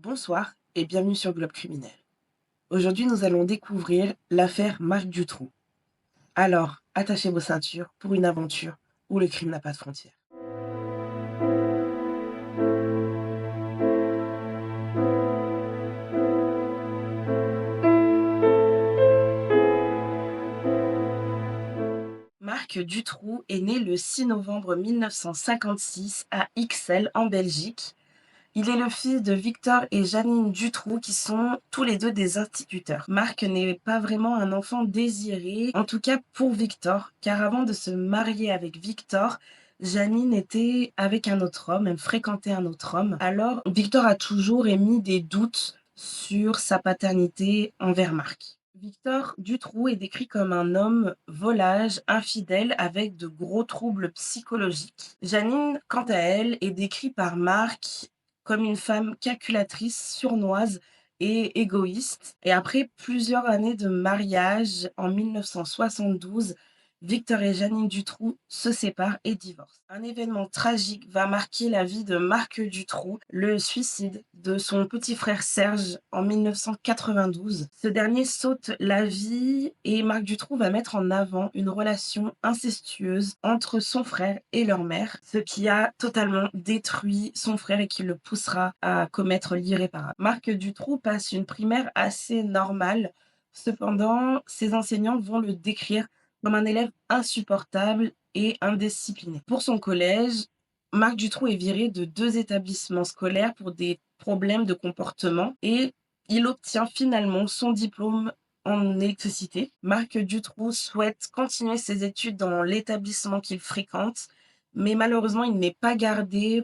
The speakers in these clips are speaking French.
Bonsoir et bienvenue sur Globe Criminel. Aujourd'hui, nous allons découvrir l'affaire Marc Dutroux. Alors, attachez vos ceintures pour une aventure où le crime n'a pas de frontières. Marc Dutroux est né le 6 novembre 1956 à Ixelles, en Belgique. Il est le fils de Victor et Janine Dutroux qui sont tous les deux des instituteurs. Marc n'est pas vraiment un enfant désiré, en tout cas pour Victor, car avant de se marier avec Victor, Janine était avec un autre homme, elle fréquentait un autre homme. Alors Victor a toujours émis des doutes sur sa paternité envers Marc. Victor Dutroux est décrit comme un homme volage, infidèle, avec de gros troubles psychologiques. Janine, quant à elle, est décrite par Marc comme une femme calculatrice, sournoise et égoïste. Et après plusieurs années de mariage, en 1972, Victor et Janine Dutroux se séparent et divorcent. Un événement tragique va marquer la vie de Marc Dutroux, le suicide de son petit frère Serge en 1992. Ce dernier saute la vie et Marc Dutroux va mettre en avant une relation incestueuse entre son frère et leur mère, ce qui a totalement détruit son frère et qui le poussera à commettre l'irréparable. Marc Dutroux passe une primaire assez normale. Cependant, ses enseignants vont le décrire comme un élève insupportable et indiscipliné. Pour son collège, Marc Dutroux est viré de 2 établissements scolaires pour des problèmes de comportement et il obtient finalement son diplôme en électricité. Marc Dutroux souhaite continuer ses études dans l'établissement qu'il fréquente, mais malheureusement, il n'est pas gardé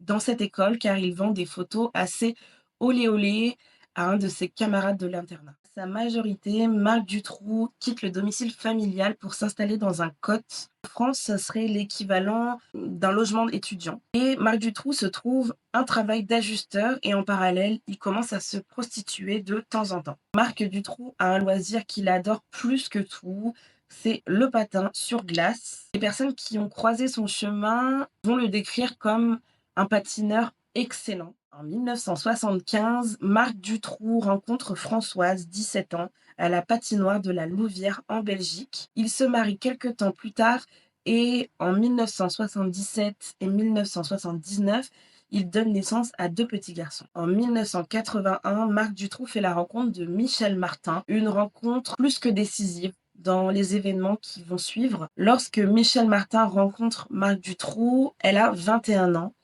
dans cette école car il vend des photos assez olé olé à un de ses camarades de l'internat. À sa majorité, Marc Dutroux quitte le domicile familial pour s'installer dans un cote. En France, ce serait l'équivalent d'un logement étudiant. Et Marc Dutroux se trouve un travail d'ajusteur et en parallèle, il commence à se prostituer de temps en temps. Marc Dutroux a un loisir qu'il adore plus que tout, c'est le patin sur glace. Les personnes qui ont croisé son chemin vont le décrire comme un patineur excellent. En 1975, Marc Dutroux rencontre Françoise, 17 ans, à la patinoire de la Louvière en Belgique. Ils se marient quelques temps plus tard et en 1977 et 1979, il donne naissance à 2 petits garçons. En 1981, Marc Dutroux fait la rencontre de Michel Martin, une rencontre plus que décisive dans les événements qui vont suivre. Lorsque Michel Martin rencontre Marc Dutroux, elle a 21 ans.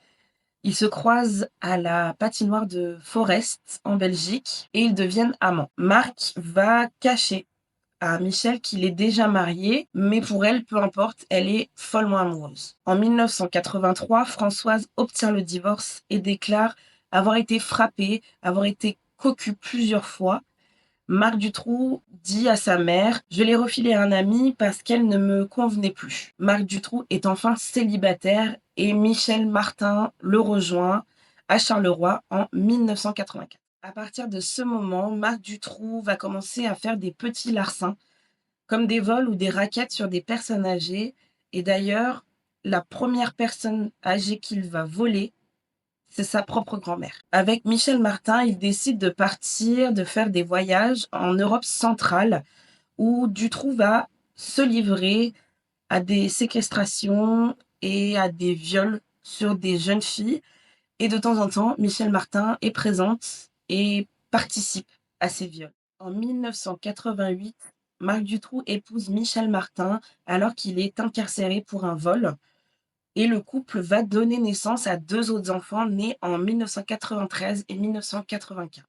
Ils se croisent à la patinoire de Forest en Belgique et ils deviennent amants. Marc va cacher à Michel qu'il est déjà marié, mais pour elle, peu importe, elle est follement amoureuse. En 1983, Françoise obtient le divorce et déclare avoir été frappée, avoir été cocu plusieurs fois. Marc Dutroux dit à sa mère: «Je l'ai refilée à un ami parce qu'elle ne me convenait plus». Marc Dutroux est enfin célibataire et Michel Martin le rejoint à Charleroi en 1984. À partir de ce moment, Marc Dutroux va commencer à faire des petits larcins, comme des vols ou des raquettes sur des personnes âgées. Et d'ailleurs, la première personne âgée qu'il va voler, c'est sa propre grand-mère. Avec Michel Martin, il décide de partir, de faire des voyages en Europe centrale, où Dutroux va se livrer à des séquestrations et à des viols sur des jeunes filles. Et de temps en temps, Michel Martin est présente et participe à ces viols. En 1988, Marc Dutroux épouse Michel Martin alors qu'il est incarcéré pour un vol. Et le couple va donner naissance à 2 autres enfants nés en 1993 et 1995.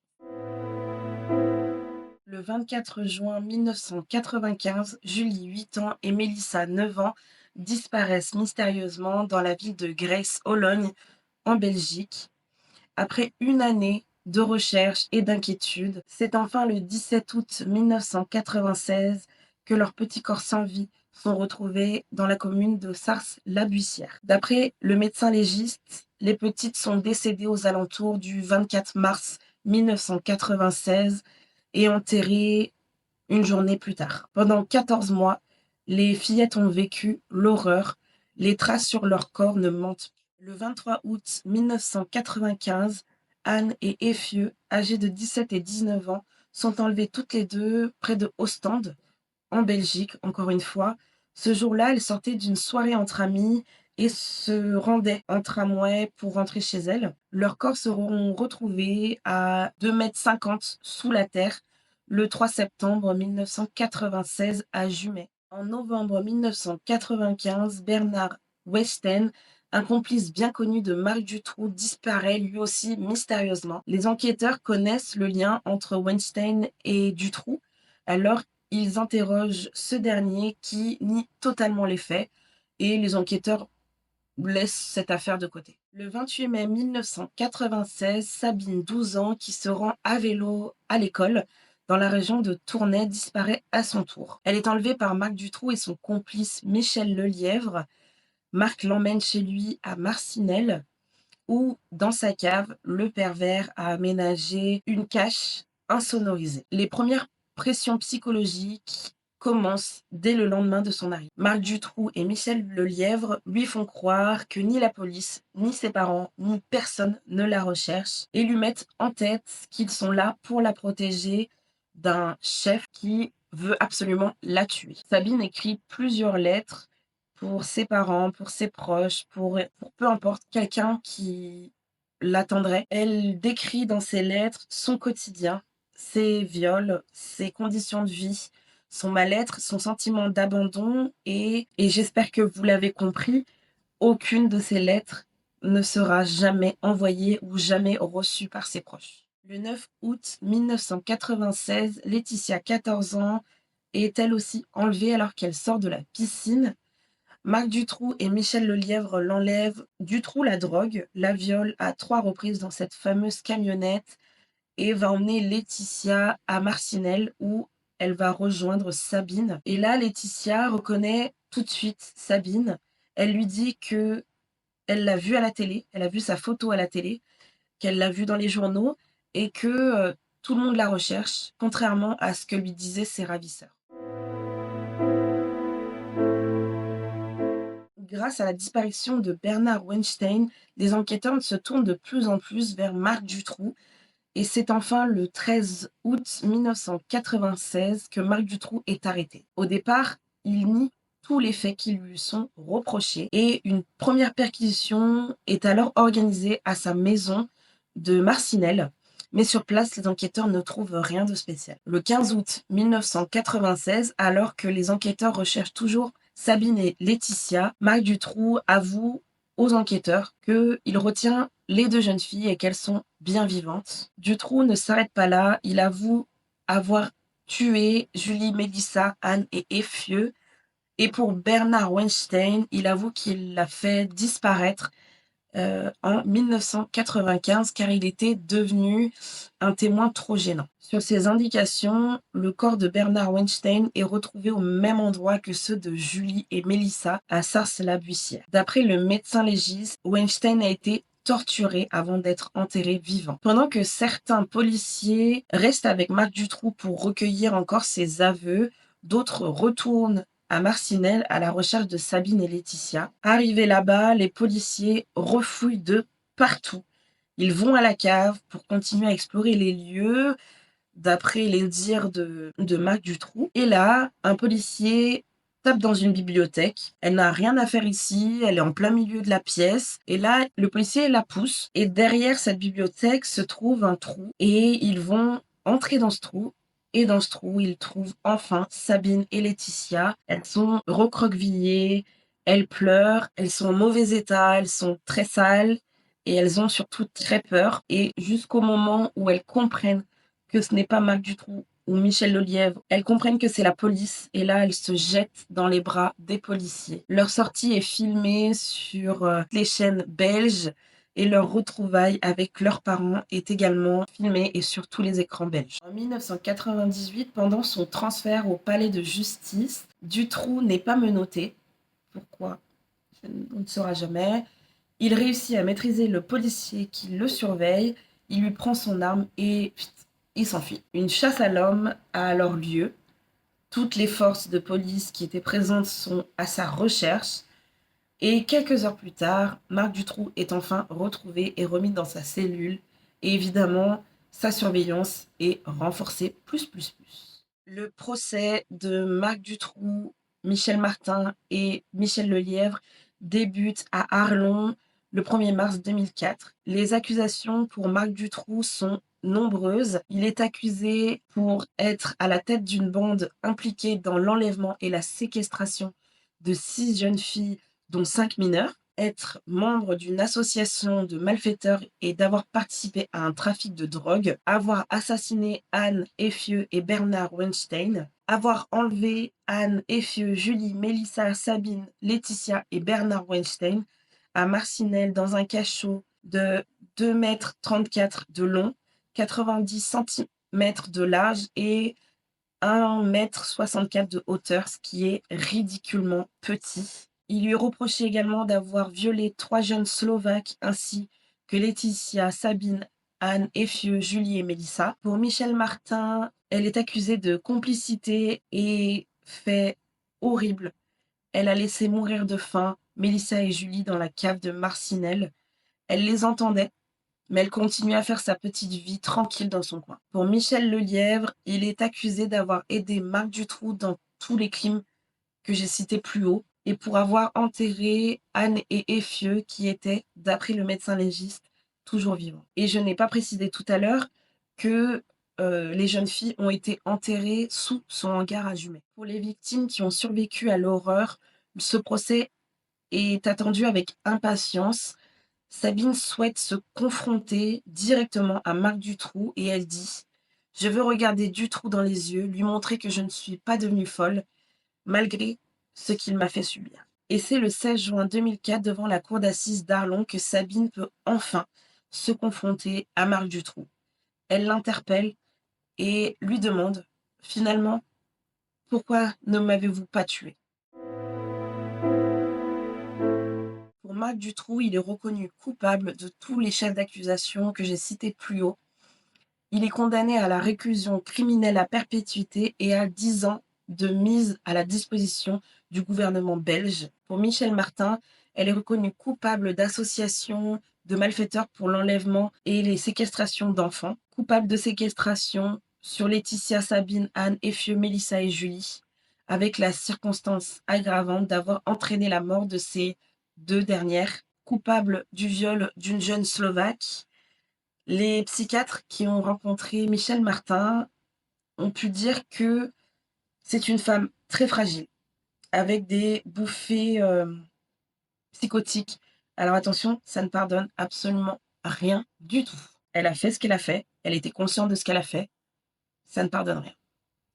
Le 24 juin 1995, Julie, 8 ans, et Mélissa, 9 ans, disparaissent mystérieusement dans la ville de Grace-Hologne, en Belgique. Après une année de recherche et d'inquiétude, c'est enfin le 17 août 1996 que leurs petits corps sans vie sont retrouvés dans la commune de Sars-la-Buissière. D'après le médecin légiste, les petites sont décédées aux alentours du 24 mars 1996 et enterrées une journée plus tard. Pendant 14 mois, les fillettes ont vécu l'horreur. Les traces sur leur corps ne mentent pas. Le 23 août 1995, Anne et Effieux, âgés de 17 et 19 ans, sont enlevées toutes les deux près de Ostende, en Belgique, encore une fois. Ce jour-là, elles sortaient d'une soirée entre amies et se rendaient en tramway pour rentrer chez elles. Leurs corps seront retrouvés à 2,50 m sous la terre le 3 septembre 1996 à Jumet. En novembre 1995, Bernard Weinstein, un complice bien connu de Marc Dutroux, disparaît lui aussi mystérieusement. Les enquêteurs connaissent le lien entre Weinstein et Dutroux, alors ils interrogent ce dernier qui nie totalement les faits et les enquêteurs laissent cette affaire de côté. Le 28 mai 1996, Sabine, 12 ans, qui se rend à vélo à l'école dans la région de Tournai, disparaît à son tour. Elle est enlevée par Marc Dutroux et son complice Michel Lelièvre. Marc l'emmène chez lui à Marcinelle où, dans sa cave, le pervers a aménagé une cache insonorisée. Les premières pressions psychologiques commencent dès le lendemain de son arrivée. Marc Dutroux et Michel Lelièvre lui font croire que ni la police, ni ses parents, ni personne ne la recherche et lui mettent en tête qu'ils sont là pour la protéger d'un chef qui veut absolument la tuer. Sabine écrit plusieurs lettres pour ses parents, pour ses proches, pour peu importe, quelqu'un qui l'attendrait. Elle décrit dans ses lettres son quotidien, ses viols, ses conditions de vie, son mal-être, son sentiment d'abandon et j'espère que vous l'avez compris, aucune de ces lettres ne sera jamais envoyée ou jamais reçue par ses proches. Le 9 août 1996, Laetitia, 14 ans, est elle aussi enlevée alors qu'elle sort de la piscine. Marc Dutroux et Michel Lelièvre l'enlèvent. Dutroux la drogue, la viole à 3 reprises dans cette fameuse camionnette et va emmener Laetitia à Marcinelle où elle va rejoindre Sabine. Et là, Laetitia reconnaît tout de suite Sabine. Elle lui dit que elle l'a vue à la télé, elle a vu sa photo à la télé, qu'elle l'a vue dans les journaux et que tout le monde la recherche, contrairement à ce que lui disaient ses ravisseurs. Grâce à la disparition de Bernard Weinstein, les enquêteurs se tournent de plus en plus vers Marc Dutroux et c'est enfin le 13 août 1996 que Marc Dutroux est arrêté. Au départ, il nie tous les faits qui lui sont reprochés et une première perquisition est alors organisée à sa maison de Marcinelle. Mais sur place, les enquêteurs ne trouvent rien de spécial. Le 15 août 1996, alors que les enquêteurs recherchent toujours Sabine et Laetitia, Marc Dutroux avoue aux enquêteurs qu'il retient les 2 jeunes filles et qu'elles sont bien vivantes. Dutroux ne s'arrête pas là, il avoue avoir tué Julie, Mélissa, Anne et Effieux. Et pour Bernard Weinstein, il avoue qu'il l'a fait disparaître en 1995 car il était devenu un témoin trop gênant. Sur ces indications, le corps de Bernard Weinstein est retrouvé au même endroit que ceux de Julie et Mélissa à Sars-la-Buissière. D'après le médecin légiste, Weinstein a été torturé avant d'être enterré vivant. Pendant que certains policiers restent avec Marc Dutroux pour recueillir encore ses aveux, d'autres retournent à Marcinelle à la recherche de Sabine et Laetitia. Arrivés là-bas, les policiers refouillent de partout. Ils vont à la cave pour continuer à explorer les lieux, d'après les dires de Marc Dutroux. Et là, un policier tape dans une bibliothèque. Elle n'a rien à faire ici, elle est en plein milieu de la pièce. Et là, le policier la pousse. Et derrière cette bibliothèque se trouve un trou. Et ils vont entrer dans ce trou. Et dans ce trou, ils trouvent enfin Sabine et Laetitia. Elles sont recroquevillées, elles pleurent, elles sont en mauvais état, elles sont très sales. Et elles ont surtout très peur. Et jusqu'au moment où elles comprennent que ce n'est pas Marc Dutroux ou Michel Lelièvre, elles comprennent que c'est la police et là elles se jettent dans les bras des policiers. Leur sortie est filmée sur les chaînes belges et leur retrouvaille avec leurs parents est également filmée et sur tous les écrans belges. En 1998, pendant son transfert au palais de justice, Dutroux n'est pas menotté. Pourquoi? On ne saura jamais. Il réussit à maîtriser le policier qui le surveille, il lui prend son arme et il s'enfuit. Une chasse à l'homme a alors lieu. Toutes les forces de police qui étaient présentes sont à sa recherche. Et quelques heures plus tard, Marc Dutroux est enfin retrouvé et remis dans sa cellule. Et évidemment, sa surveillance est renforcée plus. Le procès de Marc Dutroux, Michel Martin et Michel Lelièvre débute à Arlon le 1er mars 2004. Les accusations pour Marc Dutroux sont nombreuses. Il est accusé pour être à la tête d'une bande impliquée dans l'enlèvement et la séquestration de 6 jeunes filles, dont 5 mineurs, être membre d'une association de malfaiteurs et d'avoir participé à un trafic de drogue, avoir assassiné Anne Effieux et Bernard Weinstein, avoir enlevé Anne Effieux, Julie, Mélissa, Sabine, Laetitia et Bernard Weinstein à Marcinelle dans un cachot de 2,34 m de long, 90 cm de large et 1,64 m de hauteur, ce qui est ridiculement petit. Il lui est reproché également d'avoir violé 3 jeunes Slovaques ainsi que Laetitia, Sabine, Anne, Effieux, Julie et Mélissa. Pour Michel Martin, elle est accusée de complicité et fait horrible. Elle a laissé mourir de faim Mélissa et Julie dans la cave de Marcinelle. Elle les entendait, mais elle continue à faire sa petite vie tranquille dans son coin. Pour Michel Lelièvre, il est accusé d'avoir aidé Marc Dutroux dans tous les crimes que j'ai cités plus haut et pour avoir enterré Anne et Effieux qui étaient, d'après le médecin légiste, toujours vivants. Et je n'ai pas précisé tout à l'heure que les jeunes filles ont été enterrées sous son hangar à jumelles. Pour les victimes qui ont survécu à l'horreur, ce procès est attendu avec impatience. Sabine souhaite se confronter directement à Marc Dutroux et elle dit « Je veux regarder Dutroux dans les yeux, lui montrer que je ne suis pas devenue folle, malgré ce qu'il m'a fait subir. » Et c'est le 16 juin 2004, devant la cour d'assises d'Arlon, que Sabine peut enfin se confronter à Marc Dutroux. Elle l'interpelle et lui demande « Finalement, pourquoi ne m'avez-vous pas tué ?» Pour Marc Dutroux, il est reconnu coupable de tous les chefs d'accusation que j'ai cités plus haut. Il est condamné à la réclusion criminelle à perpétuité et à 10 ans de mise à la disposition du gouvernement belge. Pour Michel Martin, elle est reconnue coupable d'association de malfaiteurs pour l'enlèvement et les séquestrations d'enfants, coupable de séquestration sur Laetitia, Sabine, Anne, Effieux, Mélissa et Julie, avec la circonstance aggravante d'avoir entraîné la mort de ces 2 dernières, coupable du viol d'une jeune Slovaque. Les psychiatres qui ont rencontré Michel Martin ont pu dire que c'est une femme très fragile, avec des bouffées psychotiques. Alors attention, ça ne pardonne absolument rien du tout. Elle a fait ce qu'elle a fait, elle était consciente de ce qu'elle a fait, ça ne pardonne rien.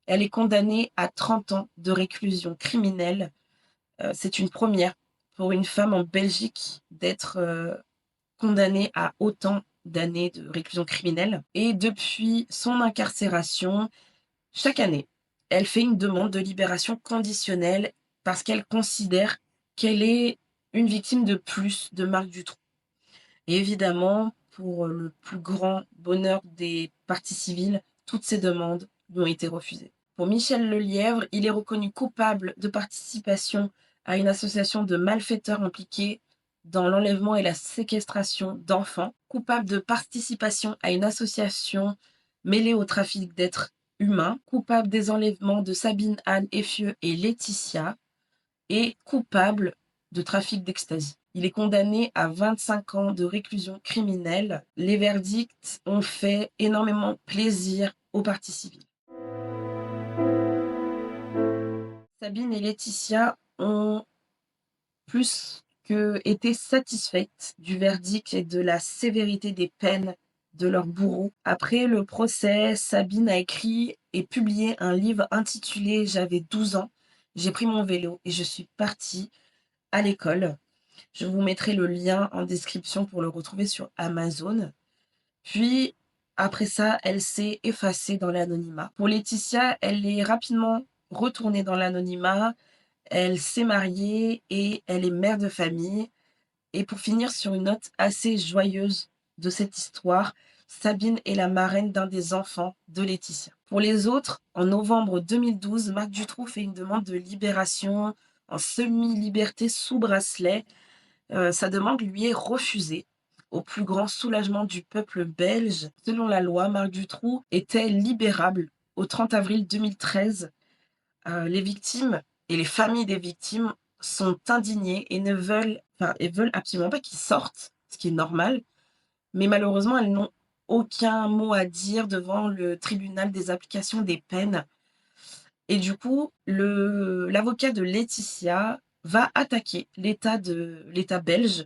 Elle est condamnée à 30 ans de réclusion criminelle. C'est une première pour une femme en Belgique d'être condamnée à autant d'années de réclusion criminelle. Et depuis son incarcération, chaque année, elle fait une demande de libération conditionnelle parce qu'elle considère qu'elle est une victime de plus de Marc Dutroux. Et évidemment, pour le plus grand bonheur des parties civiles, toutes ces demandes lui ont été refusées. Pour Michel Lelièvre, il est reconnu coupable de participation à une association de malfaiteurs impliqués dans l'enlèvement et la séquestration d'enfants, coupable de participation à une association mêlée au trafic d'êtres humains, coupable des enlèvements de Sabine, Anne, Effieux et Laetitia, et coupable de trafic d'ecstasy. Il est condamné à 25 ans de réclusion criminelle. Les verdicts ont fait énormément plaisir aux parties civiles. Sabine et Laetitia ont plus que été satisfaites du verdict et de la sévérité des peines de leur bourreau. Après le procès, Sabine a écrit et publié un livre intitulé « J'avais 12 ans, j'ai pris mon vélo et je suis partie à l'école ». Je vous mettrai le lien en description pour le retrouver sur Amazon. Puis, après ça, elle s'est effacée dans l'anonymat. Pour Laetitia, elle est rapidement retournée dans l'anonymat. Elle s'est mariée et elle est mère de famille. Et pour finir sur une note assez joyeuse de cette histoire, Sabine est la marraine d'un des enfants de Laetitia. Pour les autres, en novembre 2012, Marc Dutroux fait une demande de libération en semi-liberté sous bracelet. Sa demande lui est refusée. au plus grand soulagement du peuple belge. Selon la loi, Marc Dutroux était libérable au 30 avril 2013. Les victimes et les familles des victimes sont indignées et veulent absolument pas qu'il sorte, ce qui est normal. Mais malheureusement, elles n'ont aucun mot à dire devant le tribunal des applications des peines. Et du coup, l'avocat de Laetitia va attaquer l'État belge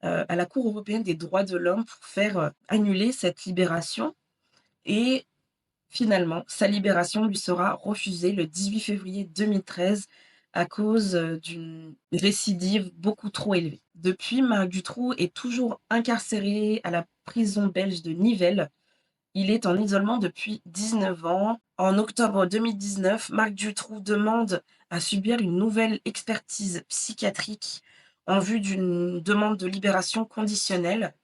à la Cour européenne des droits de l'homme pour faire annuler cette libération. Et finalement, sa libération lui sera refusée le 18 février 2013 à cause d'une récidive beaucoup trop élevée. Depuis, Marc Dutroux est toujours incarcéré à la prison belge de Nivelles. Il est en isolement depuis 19 ans. En octobre 2019, Marc Dutroux demande à subir une nouvelle expertise psychiatrique en vue d'une demande de libération conditionnelle.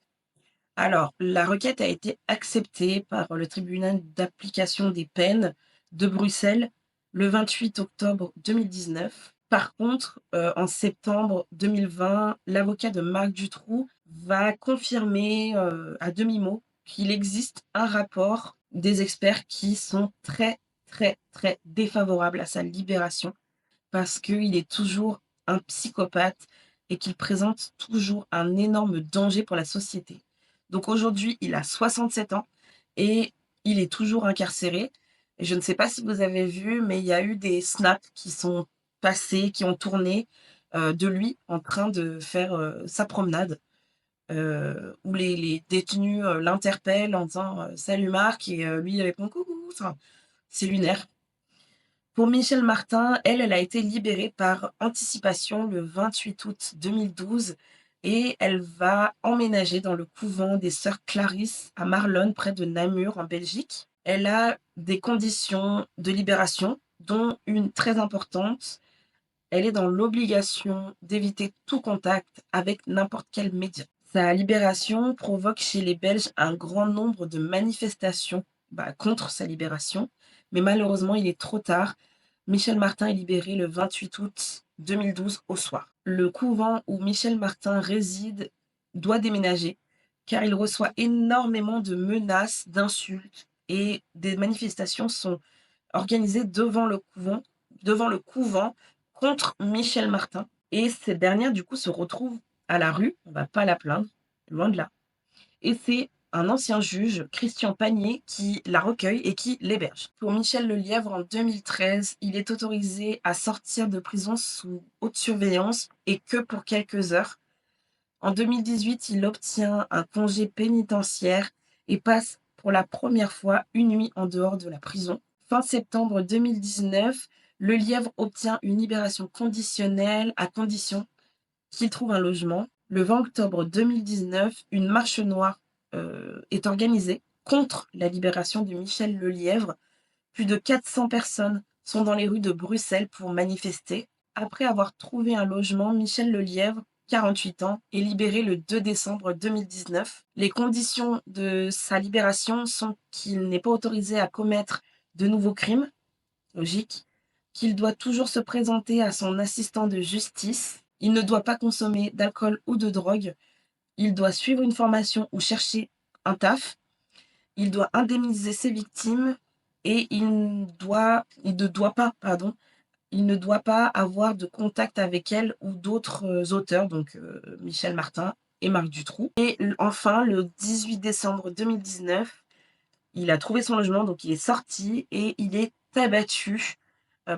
Alors, la requête a été acceptée par le tribunal d'application des peines de Bruxelles le 28 octobre 2019. Par contre, en septembre 2020, l'avocat de Marc Dutroux va confirmer à demi-mot qu'il existe un rapport des experts qui sont très, très, très défavorables à sa libération parce qu'il est toujours un psychopathe et qu'il présente toujours un énorme danger pour la société. Donc aujourd'hui, il a 67 ans et il est toujours incarcéré. Et je ne sais pas si vous avez vu, mais il y a eu des snaps qui sont passés, qui ont tourné de lui en train de faire sa promenade, où les détenus l'interpellent en disant Salut Marc, et lui il répond Coucou. Enfin, c'est lunaire. Pour Michel Martin, elle a été libérée par anticipation le 28 août 2012 et elle va emménager dans le couvent des sœurs Clarisse à Marlonne, près de Namur, en Belgique. Elle a des conditions de libération, dont une très importante. Elle est dans l'obligation d'éviter tout contact avec n'importe quel média. Sa libération provoque chez les Belges un grand nombre de manifestations contre sa libération, mais malheureusement, il est trop tard. Michel Martin est libéré le 28 août 2012 au soir. Le couvent où Michel Martin réside doit déménager car il reçoit énormément de menaces, d'insultes et des manifestations sont organisées devant le couvent contre Michel Martin. Et cette dernière, du coup, se retrouve à la rue. On ne va pas la plaindre, loin de là. Et c'est un ancien juge, Christian Pagnier, qui la recueille et qui l'héberge. Pour Michel Lelièvre, en 2013, il est autorisé à sortir de prison sous haute surveillance et que pour quelques heures. En 2018, il obtient un congé pénitentiaire et passe pour la première fois une nuit en dehors de la prison. Fin septembre 2019, Lelièvre obtient une libération conditionnelle à condition qu'il trouve un logement. Le 20 octobre 2019, une marche noire est organisée contre la libération de Michel Lelièvre. Plus de 400 personnes sont dans les rues de Bruxelles pour manifester. Après avoir trouvé un logement, Michel Lelièvre, 48 ans, est libéré le 2 décembre 2019. Les conditions de sa libération sont qu'il n'est pas autorisé à commettre de nouveaux crimes, logique, qu'il doit toujours se présenter à son assistant de justice, il ne doit pas consommer d'alcool ou de drogue, il doit suivre une formation ou chercher un taf, il doit indemniser ses victimes et il ne doit pas avoir de contact avec elle ou d'autres auteurs, donc Michel Martin et Marc Dutroux. Et enfin, le 18 décembre 2019, il a trouvé son logement, donc il est sorti et il est abattu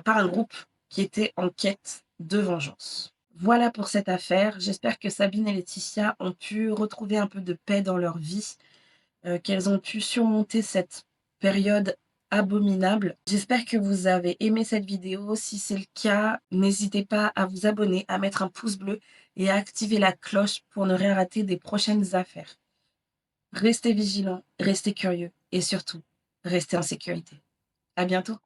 par un groupe qui était en quête de vengeance. Voilà pour cette affaire. J'espère que Sabine et Laetitia ont pu retrouver un peu de paix dans leur vie, qu'elles ont pu surmonter cette période abominable. J'espère que vous avez aimé cette vidéo. Si c'est le cas, n'hésitez pas à vous abonner, à mettre un pouce bleu et à activer la cloche pour ne rien rater des prochaines affaires. Restez vigilants, restez curieux et surtout, restez en sécurité. À bientôt.